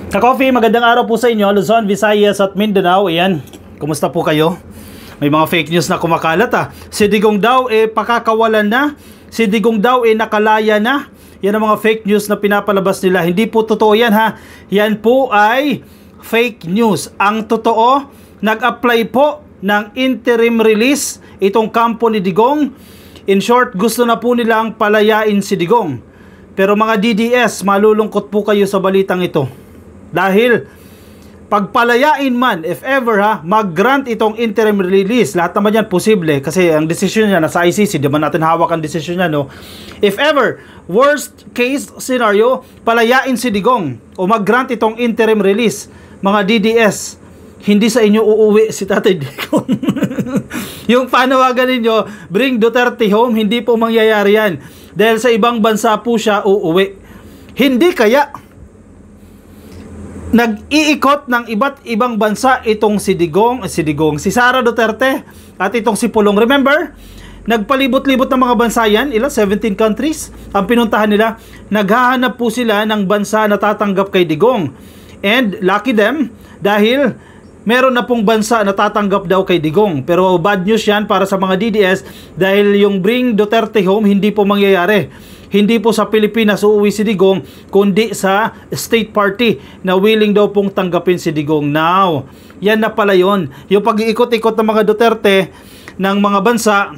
Ka-coffee, magandang araw po sa inyo, Luzon, Visayas at Mindanao. Ayan, kumusta po kayo? May mga fake news na kumakalat Si Digong daw pakakawalan na. Si Digong daw nakalaya na. Yan ang mga fake news na pinapalabas nila. Hindi po totoo yan Yan po ay fake news. Ang totoo, nag-apply po ng interim release itong kampo ni Digong. In short, gusto na po nilang palayain si Digong. Pero mga DDS, malulungkot po kayo sa balitang ito. Dahil pagpalayain man, if ever mag-grant itong interim release, lahat naman yan posible kasi ang desisyon niya nasa ICC, di ba natin hawak ang desisyon niya, no? If ever, worst case scenario, palayain si Digong o mag-grant itong interim release, mga DDS, hindi sa inyo uuwi si Tatay Digong. Yung panawagan ninyo, bring Duterte home, hindi po mangyayari yan. Dahil sa ibang bansa po siya uuwi. Hindi kaya nag-iikot ng iba't ibang bansa itong si Sara Duterte at itong si Pulong. Remember, nagpalibot-libot ng mga bansa yan, 17 countries ang pinuntahan nila. Naghahanap po sila ng bansa na tatanggap kay Digong. And lucky them, dahil meron na pong bansa na tatanggap daw kay Digong. Pero bad news yan para sa mga DDS dahil yung bring Duterte home hindi po mangyayari. Hindi po sa Pilipinas uuwi si Digong, kundi sa state party na willing daw pong tanggapin si Digong. Now, yan na pala yun. Yung pag-iikot-ikot ng mga Duterte ng mga bansa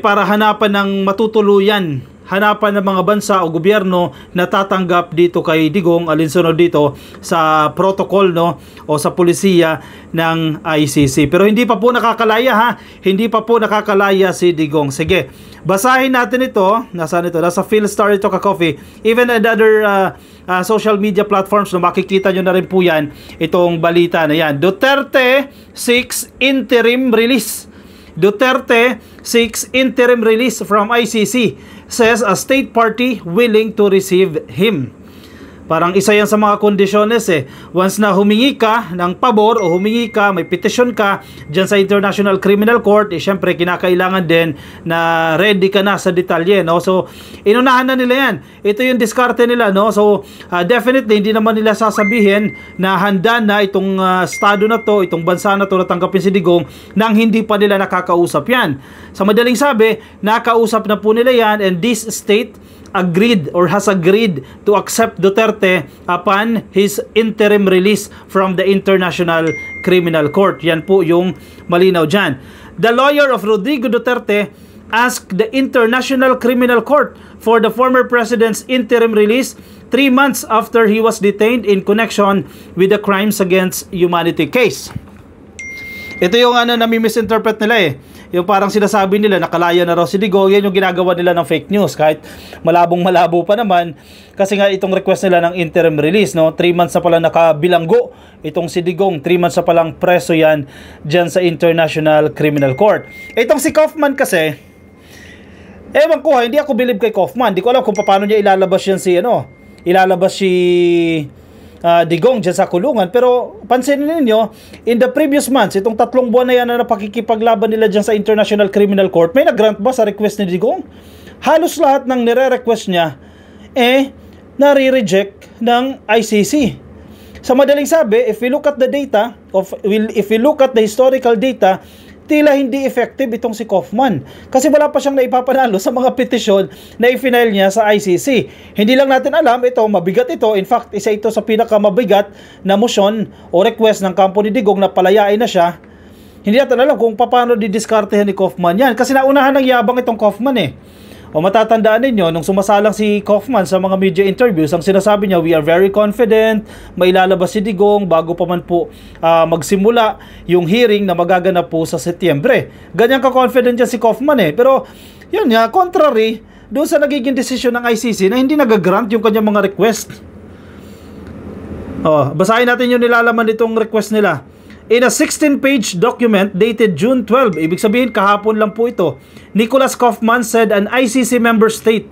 para hanapan ng matutuluyan, hanapan ng mga bansa o gobyerno na tatanggap dito kay Digong, alinsunod dito sa protocol, no, o sa pulisiya ng ICC. Pero hindi pa po nakakalaya hindi pa po nakakalaya si Digong. Sige, basahin natin ito. Nasaan ito? Nasa Philstar ito, ka-coffee. Even at other social media platforms, no, makikita nyo na rin po yan, itong balita na yan. Duterte 6 interim release. Duterte 6 interim release from ICC, says a state party willing to receive him. Parang isa yan sa mga kondisyones Once na humingi ka ng pabor o humingi ka, may petition ka dyan sa International Criminal Court, syempre kinakailangan din na ready ka na sa detalye, no? So, inunahan na nila yan. Ito yung diskarte nila, no? So, definitely, hindi naman nila sasabihin na handa na itong estado na to, itong bansa na to na tanggapin si Digong nang hindi pa nila nakakausap yan. Sa madaling sabi, nakausap na po nila yan, and this state agreed or has agreed to accept Duterte upon his interim release from the International Criminal Court. Yan po yung malinaw dyan. The lawyer of Rodrigo Duterte asked the International Criminal Court for the former president's interim release 3 months after he was detained in connection with the crimes against humanity case. Ito yung nami-misinterpret nila Yung parang sinasabi nila nakalaya na raw si Digong. Yan yung ginagawa nila ng fake news kahit malabong-malabo pa naman kasi nga itong request nila ng interim release, no? 3 months na pala nakabilanggo itong si Digong. 3 months na palang preso yan dyan sa International Criminal Court. Itong si Kaufman kasi, ewan ko hindi ako believe kay Kaufman. Di ko alam kung paano niya ilalabas yan si Digong dyan sa kulungan. Pero pansinin ninyo, in the previous months, itong 3 buwan na yan na napakikipaglaban nila dyan sa International Criminal Court, may nag-grant ba sa request ni Digong? Halos lahat ng nire-request niya nare-reject ng ICC. Sa madaling sabi, if we look at the data, if we look at the historical data, tila hindi effective itong si Kaufman. Kasi wala pa siyang naipapanalo sa mga petisyon na i-file niya sa ICC. Hindi lang natin alam, mabigat ito. In fact, isa ito sa pinakamabigat na motion o request ng kampo ni Digong na palayain na siya. Hindi natin alam kung paano didiskartehan ni Kaufman yan. Kasi naunahan ng yabang itong Kaufman O matatandaan ninyo, nung sumasalang si Kaufman sa mga media interviews, ang sinasabi niya, we are very confident, mailalabas si Digong bago pa man po magsimula yung hearing na magaganap po sa Setyembre. Ganyan ka-confident yan si Kaufman Pero yun nga, contrary doon sa nagiging desisyon ng ICC na hindi nag-grant yung kanyang mga request. Basahin natin yung nilalaman nitong request nila. In a 16-page document dated June 12, ibig sabihin kahapon lang po ito, Nicholas Kaufman said an ICC member state,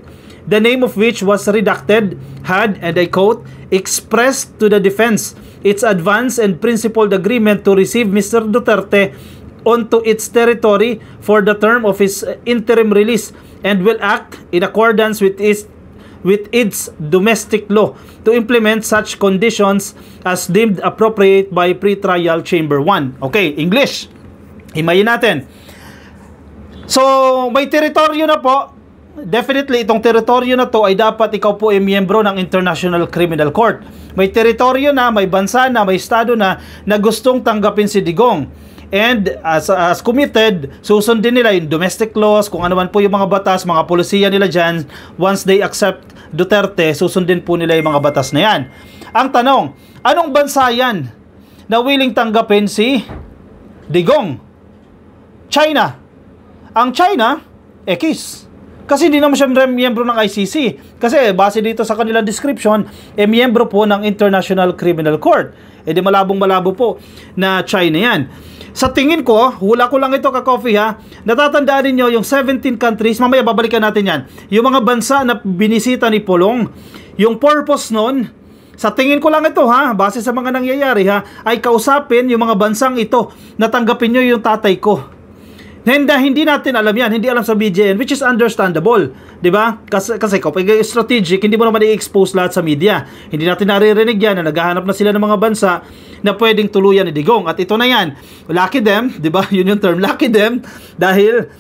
the name of which was redacted, had, and I quote, expressed to the defense its advance and principled agreement to receive Mr. Duterte onto its territory for the term of his interim release and will act in accordance with with its domestic law to implement such conditions as deemed appropriate by Pre-Trial Chamber 1. Okay, English. Himayin natin. So, may teritoryo na po. Definitely, itong teritoryo na to ay dapat ikaw po ay miyembro ng International Criminal Court. May teritoryo na, may bansa na, may estado na gustong tanggapin si Digong. And as committed, susundin nila yung domestic laws, kung ano man po yung mga batas, mga polisiya nila dyan. Once they accept Duterte, susundin po nila yung mga batas na yan. Ang tanong, anong bansa yan na willing tanggapin si Digong? China. Ang China, X. Kasi hindi naman siya miyembro ng ICC. Kasi base dito sa kanilang description, miyembro po ng International Criminal Court. Di malabong-malabo po na China yan. Sa tingin ko, hula ko lang ito ka-coffee ha, natatandaan niyo yung 17 countries, mamaya babalikan natin yan, yung mga bansa na binisita ni Pulong, yung purpose nun, sa tingin ko lang ito ha, base sa mga nangyayari ha, ay kausapin yung mga bansang ito na tanggapin nyo yung tatay ko. Hindi natin alam yan, hindi alam sa BJN, which is understandable, di ba? Kasi kapag strategic, hindi mo naman i-expose lahat sa media. Hindi natin naririnig yan na naghahanap na sila ng mga bansa na pwedeng tuluyan ni Digong. At ito na yan, lucky them, di ba? Yun yung term, lucky them, dahil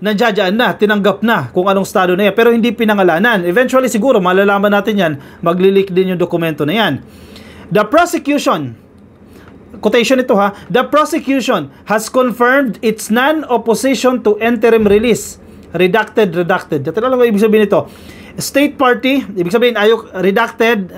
nandiyan na, tinanggap na kung anong estado na yan, pero hindi pinangalanan. Eventually siguro, malalaman natin yan, maglilik din yung dokumento na yan. The prosecution, quotation ito ha, the prosecution has confirmed its non-opposition to interim release. Redacted. Dito lang ibig sabihin ito. State party, ibig sabihin ayok, redacted,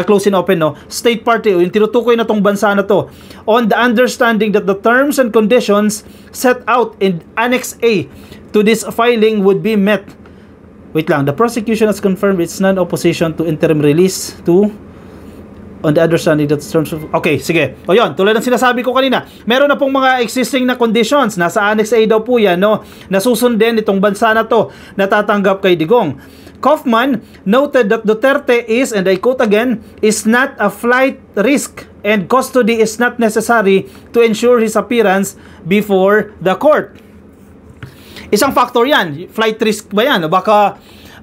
close and open, no? State party, yung tinutukoy na tong bansa na to, on the understanding that the terms and conditions set out in Annex A to this filing would be met. Wait lang, the prosecution has confirmed its non-opposition to interim release to on the understanding that terms of... Okay, sige. O yun, tulad ng sinasabi ko kanina, meron na pong mga existing na conditions. Nasa Annex A daw po yan, no? Nasusundin itong bansa na to, natatanggap kay Digong. Kaufman noted that Duterte is, and I quote again, is not a flight risk and custody is not necessary to ensure his appearance before the court. Isang factor yan. Flight risk ba yan? Baka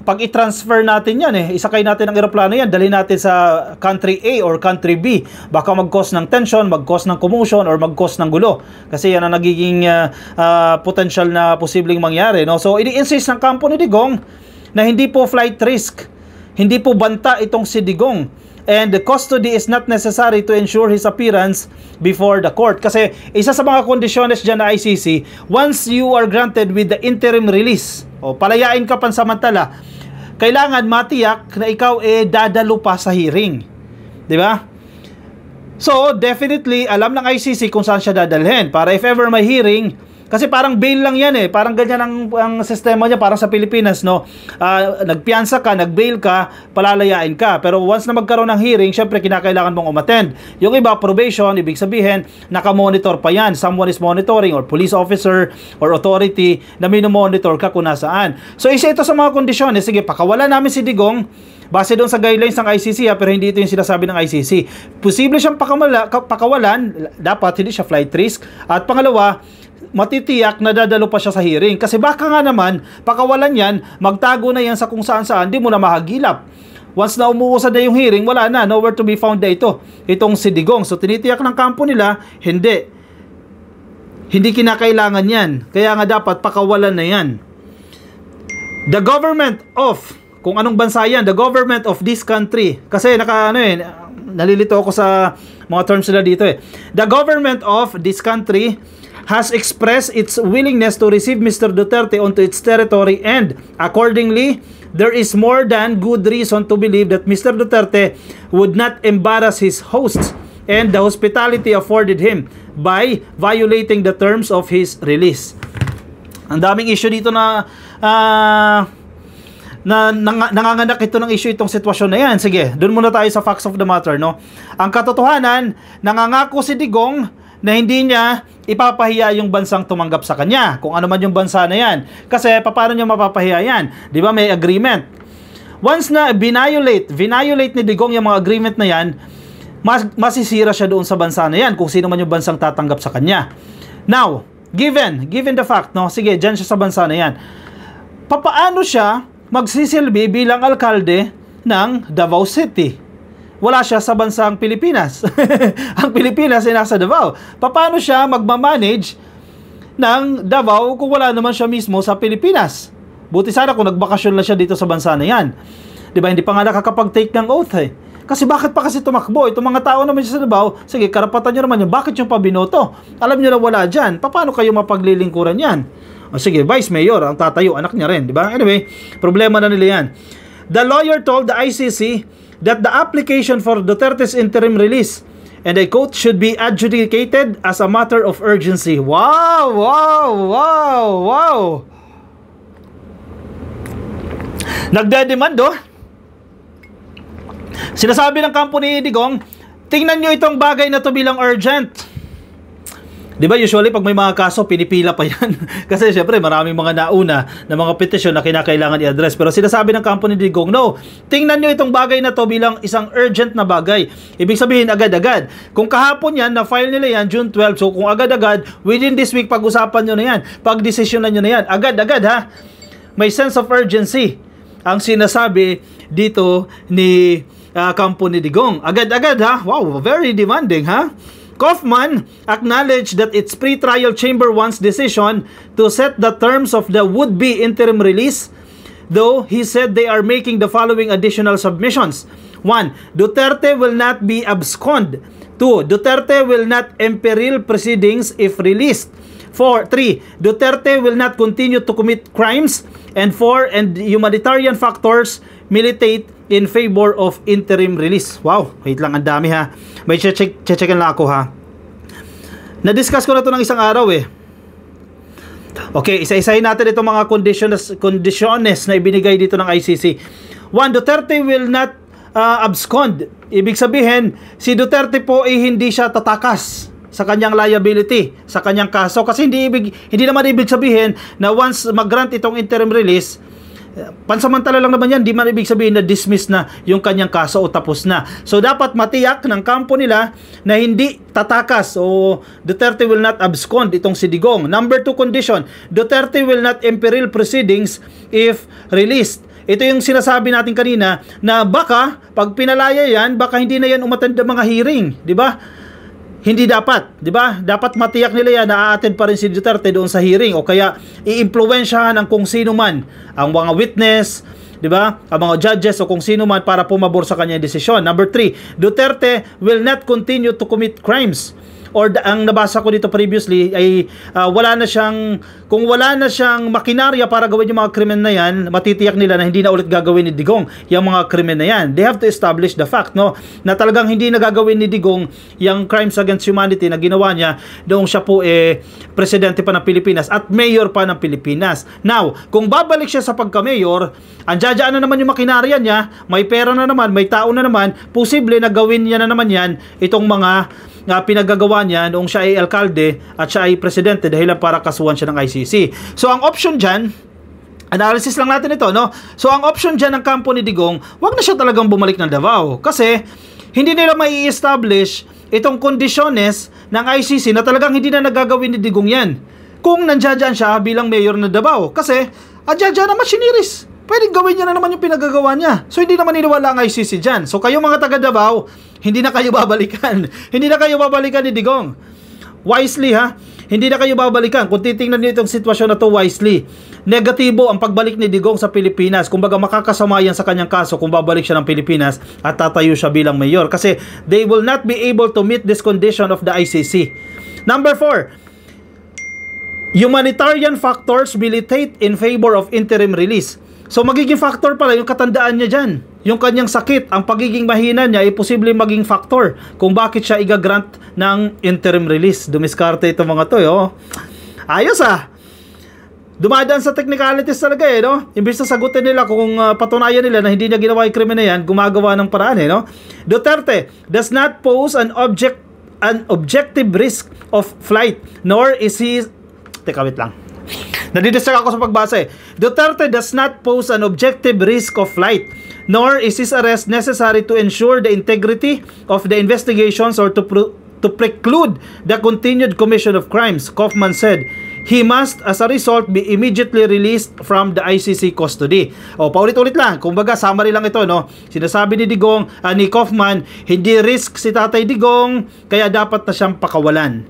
pag i-transfer natin yan isakay natin ang eroplano yan, dalhin natin sa country A or country B, baka mag-cause ng tension, mag-cause ng commotion, or mag-cause ng gulo. Kasi yan ang nagiging potential na posibleng mangyari, no? So, ini-insist ng kampo ni Digong na hindi po flight risk, hindi po banta itong si Digong. And the custody is not necessary to ensure his appearance before the court. Kasi isa sa mga kondisyones dyan na ICC, once you are granted with the interim release, o palayain ka pansamantala, kailangan matiyak na ikaw dadalo pa sa hearing. Di ba? So, definitely, alam ng ICC kung saan siya dadalhin. Para if ever may hearing, kasi parang bail lang yan parang ganyan ang sistema niya, parang sa Pilipinas, no? Nagpiyansa ka, nag-bail ka, palalayain ka. Pero once na magkaroon ng hearing, syempre kinakailangan mong umattend. Yung iba, probation, ibig sabihin, nakamonitor pa yan. Someone is monitoring, or police officer, or authority, na minomonitor ka kung nasaan. So, isa ito sa mga kondisyon. Sige, pakawalan namin si Digong, base doon sa guidelines ng ICC pero hindi ito yung sinasabi ng ICC. Posible siyang pakawalan, dapat hindi siya flight risk. At pangalawa, matitiyak na dadalo pa siya sa hearing. Kasi baka nga naman, pakawalan yan, magtago na yan sa kung saan-saan, di mo na mahagilap. Once na umuusad na yung hearing, wala na, nowhere to be found na itong si Digong. So, tinitiyak ng kampo nila, hindi kinakailangan yan. Kaya nga dapat pakawalan na yan. The government of, kung anong bansa yan, the government of this country, kasi nalilito ako sa mga terms nila dito The government of this country has expressed its willingness to receive Mr. Duterte onto its territory, and accordingly, there is more than good reason to believe that Mr. Duterte would not embarrass his hosts and the hospitality afforded him by violating the terms of his release. Ang daming issue dito na nanganganak ito ng issue itong sitwasyon na yan. Sige, doon muna tayo sa facts of the matter, no? Ang katotohanan, nangangako si Digong na hindi niya ipapahiya yung bansang tumanggap sa kanya, kung ano man yung bansa na yan. Kasi paano niya mapapahiya yan? Di ba may agreement? Once na violate ni Digong yung mga agreement na yan, masisira siya doon sa bansa na yan, kung sino man yung bansang tatanggap sa kanya. Now, given the fact, no? Sige, dyan siya sa bansa na yan. Papaano siya magsisilbi bilang alkalde ng Davao City. Wala siya sa bansang Pilipinas. Ang Pilipinas ay nasa Davao. Paano siya magmamanage ng Davao kung wala naman siya mismo sa Pilipinas? Buti sana kung nagbakasyon lang siya dito sa bansa na yan. Diba, hindi pa nga nakakapag-take ng oath eh. Kasi bakit pa kasi tumakbo? Itong mga tao naman sa Davao, sige, karapatan nyo naman yun. Bakit yung pabinoto? Alam nyo na wala dyan. Paano kayo mapaglilingkuran yan? O sige, Vice Mayor, ang tatayo, anak niya rin, diba? Anyway, problema na nila yan. The lawyer told the ICC that the application for Duterte's interim release, and I quote, should be adjudicated as a matter of urgency. Wow! Wow! Wow! Wow! Nagdedemando. Sinasabi ng kampo ni Digong, tingnan nyo itong bagay na to bilang urgent. Diba usually pag may mga kaso, pinipila pa yan. Kasi syempre maraming mga nauna na mga petisyon na kinakailangan i-address. Pero sinasabi ng kampo ni Digong, no, tingnan nyo itong bagay na to bilang isang urgent na bagay. Ibig sabihin agad-agad. Kung kahapon yan, na-file nila yan June 12, so kung agad-agad, within this week, pag-usapan nyo na yan, pag-desisyonan nyo na yan, agad-agad ha. May sense of urgency ang sinasabi dito ni kampo ni Digong. Agad-agad ha. Wow, very demanding ha. Kaufman acknowledged that its pre-trial chamber wants decision to set the terms of the would-be interim release, though he said they are making the following additional submissions. 1. Duterte will not be abscond. 2. Duterte will not imperil proceedings if released. 3. Duterte will not continue to commit crimes. And 4. And humanitarian factors militate in favor of interim release. Wow, wait lang, ang dami ha. May checkan lang ako ha. Na-discuss ko na to ng isang araw eh. Okay, isa-isahin natin itong mga conditions na ibinigay dito ng ICC. 1. Duterte will not abscond. Ibig sabihin, si Duterte po ay hindi siya tatakas sa kanyang liability, sa kanyang kaso. Kasi hindi naman ibig sabihin na once mag-grant itong interim release, pansamantala lang naman yan, di man ibig sabihin na dismiss na yung kanyang kaso o tapos na. So dapat matiyak ng kampo nila na hindi tatakas o Duterte will not abscond itong si Digong. Number 2 condition, Duterte will not imperil proceedings if released. Ito yung sinasabi natin kanina na baka pag pinalaya yan, baka hindi na yan umattend ng mga hearing, di ba? Hindi dapat, di ba? Dapat matiyak nila yan na a-attend pa rin si Duterte doon sa hearing o kaya i-impluwensyahan ng kung sino man, ang mga witness, di ba? Ang mga judges o kung sino man para pumabor sa kanyang desisyon. Number 3, Duterte will not continue to commit crimes. Or ang nabasa ko dito previously ay kung wala na siyang makinarya para gawin yung mga krimen na yan, matitiyak nila na hindi na ulit gagawin ni Digong yung mga krimen na yan. They have to establish the fact, no, na talagang hindi na gagawin ni Digong yung crimes against humanity na ginawa niya noong siya po presidente pa ng Pilipinas at mayor pa ng Pilipinas. Now, kung babalik siya sa pagka-mayor, andiyan na naman yung makinarya niya, may pera na naman, may tao na naman, posible na gawin niya na naman yan itong mga pinagagawa niya noong siya ay alkalde at siya ay presidente dahil para kasuhan siya ng ICC. So ang option dyan, analysis lang natin ito, no? So ang option dyan ng kampo ni Digong, wag na siya talagang bumalik ng Davao kasi hindi nila mai establish itong kondisyones ng ICC na talagang hindi na nagagawin ni Digong yan kung nandiyan siya bilang mayor ng Davao kasi adyan naman siniris. Pwedeng gawin niya na naman yung pinagagawa niya. So, hindi naman niniwala ang ICC dyan. So, kayo mga taga Davao, hindi na kayo babalikan. Hindi na kayo babalikan ni Digong. Wisely, ha? Hindi na kayo babalikan. Kung titingnan niyo itong sitwasyon na to wisely, negatibo ang pagbalik ni Digong sa Pilipinas. Kumbaga, makakasama yan sa kanyang kaso kung babalik siya ng Pilipinas at tatayo siya bilang mayor. Kasi, they will not be able to meet this condition of the ICC. Number 4, humanitarian factors militate in favor of interim release. So magiging factor pala yung katandaan niya dyan. Yung kanyang sakit, ang pagiging mahina niya ay posibleng maging factor kung bakit siya igagrant ng interim release. Dumiskarte itong mga to, oh. Ayos ah. Dumadaan sa technicalities talaga no? Imbis na sagutin nila kung patunayan nila na hindi niya ginawa yung krimen na yan, gumagawa ng paraan no? Duterte does not pose an objective risk of flight, nor is he... Teka, wait lang. Nadidistract ako sa pagbasa Duterte does not pose an objective risk of flight, nor is his arrest necessary to ensure the integrity of the investigations or to preclude the continued commission of crimes, Kaufman said. he must as a result be immediately released from the ICC custody. O paulit-ulit lang, kumbaga summary lang ito, no. Sinasabi ni Digong, ni Kaufman, hindi risk si Tatay Digong, kaya dapat na siyang pakawalan.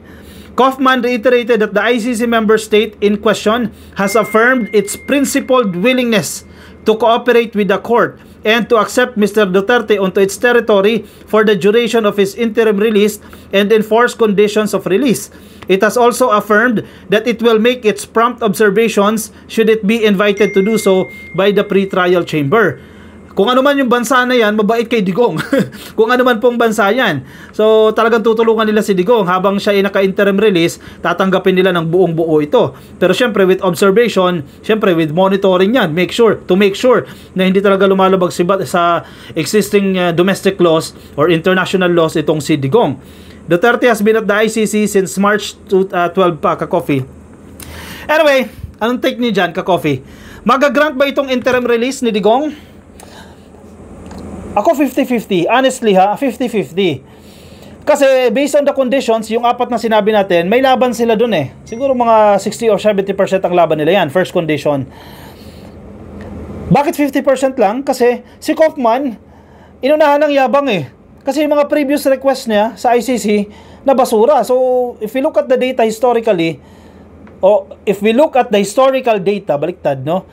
Kaufman reiterated that the ICC member state in question has affirmed its principled willingness to cooperate with the court and to accept Mr. Duterte onto its territory for the duration of his interim release and enforce conditions of release. It has also affirmed that it will make its prompt observations should it be invited to do so by the pre-trial chamber. Kung ano man yung bansa na yan, mabait kay Digong. Kung ano man pong bansa yan. So talagang tutulungan nila si Digong habang siya ay naka-interim release, tatanggapin nila ng buong buo ito. Pero syempre with observation, syempre with monitoring yan, make sure na hindi talaga lumalabag sa existing domestic laws or international laws itong si Digong. Duterte has been at the ICC since March 12 pa, Ka-Coffee. Anyway, anong take niyo dyan, Ka-Coffee? Magagrant ba itong interim release ni Digong? Ako 50-50. Honestly 50-50. Kasi based on the conditions, yung apat na sinabi natin, may laban sila dun eh. Siguro mga 60 or 70% ang laban nila yan, first condition. Bakit 50% lang? Kasi si Kaufman, inunahan ng yabang eh. Kasi yung mga previous request niya sa ICC, na basura. So, if we look at the data historically, if we look at the historical data, baliktad, no?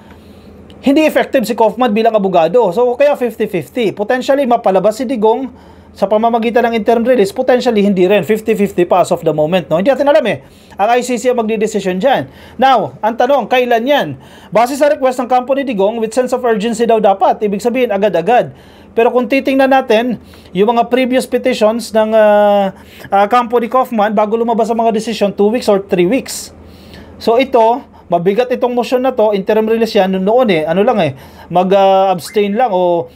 Hindi effective si Kaufman bilang abogado. So, kaya 50-50. Potentially, mapalabas si Digong sa pamamagitan ng interim release. Potentially, hindi rin. 50-50 pa as of the moment. No? Hindi natin alam eh. Ang ICC ang magdidesisyon dyan. Now, ang tanong, kailan yan? Base sa request ng kampo ni Digong, with sense of urgency daw dapat. Ibig sabihin, agad-agad. Pero kung titingnan natin, yung mga previous petitions ng kampo ni Kaufman, bago lumabas ang mga decision, 2 weeks or 3 weeks. So, ito, mabigat itong motion na to, interim release yan noon eh, mag-abstain lang o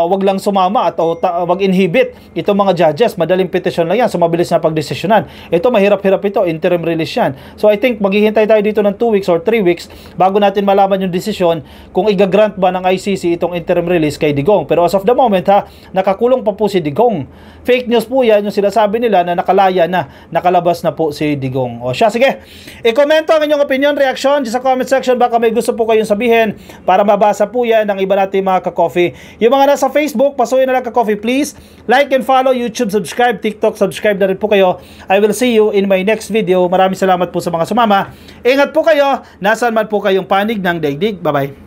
wag lang sumama at wag inhibit itong mga judges, madaling petition lang yan, so mabilis na pagdesisyonan. Ito mahirap-hirap ito, interim release yan. So I think maghihintay tayo dito ng 2 weeks or 3 weeks bago natin malaman yung desisyon kung igagrant ba ng ICC itong interim release kay Digong. Pero as of the moment nakakulong pa po si Digong. Fake news po yan, yung sinasabi nila na nakalaya na, nakalabas na po si Digong. O siya, sige, i-komento ang inyong opinion, reaction sa comment section, baka may gusto po kayong sabihin para mabasa po yan ng iba natin mga Ka-Coffee. Yung mga nasa Facebook, pasuyin na lang Ka-Coffee, please like and follow, YouTube subscribe, TikTok subscribe na rin po kayo. I will see you in my next video. Maraming salamat po sa mga sumama. Ingat po kayo, nasaan man po kayong panig ng daigdig. Bye bye.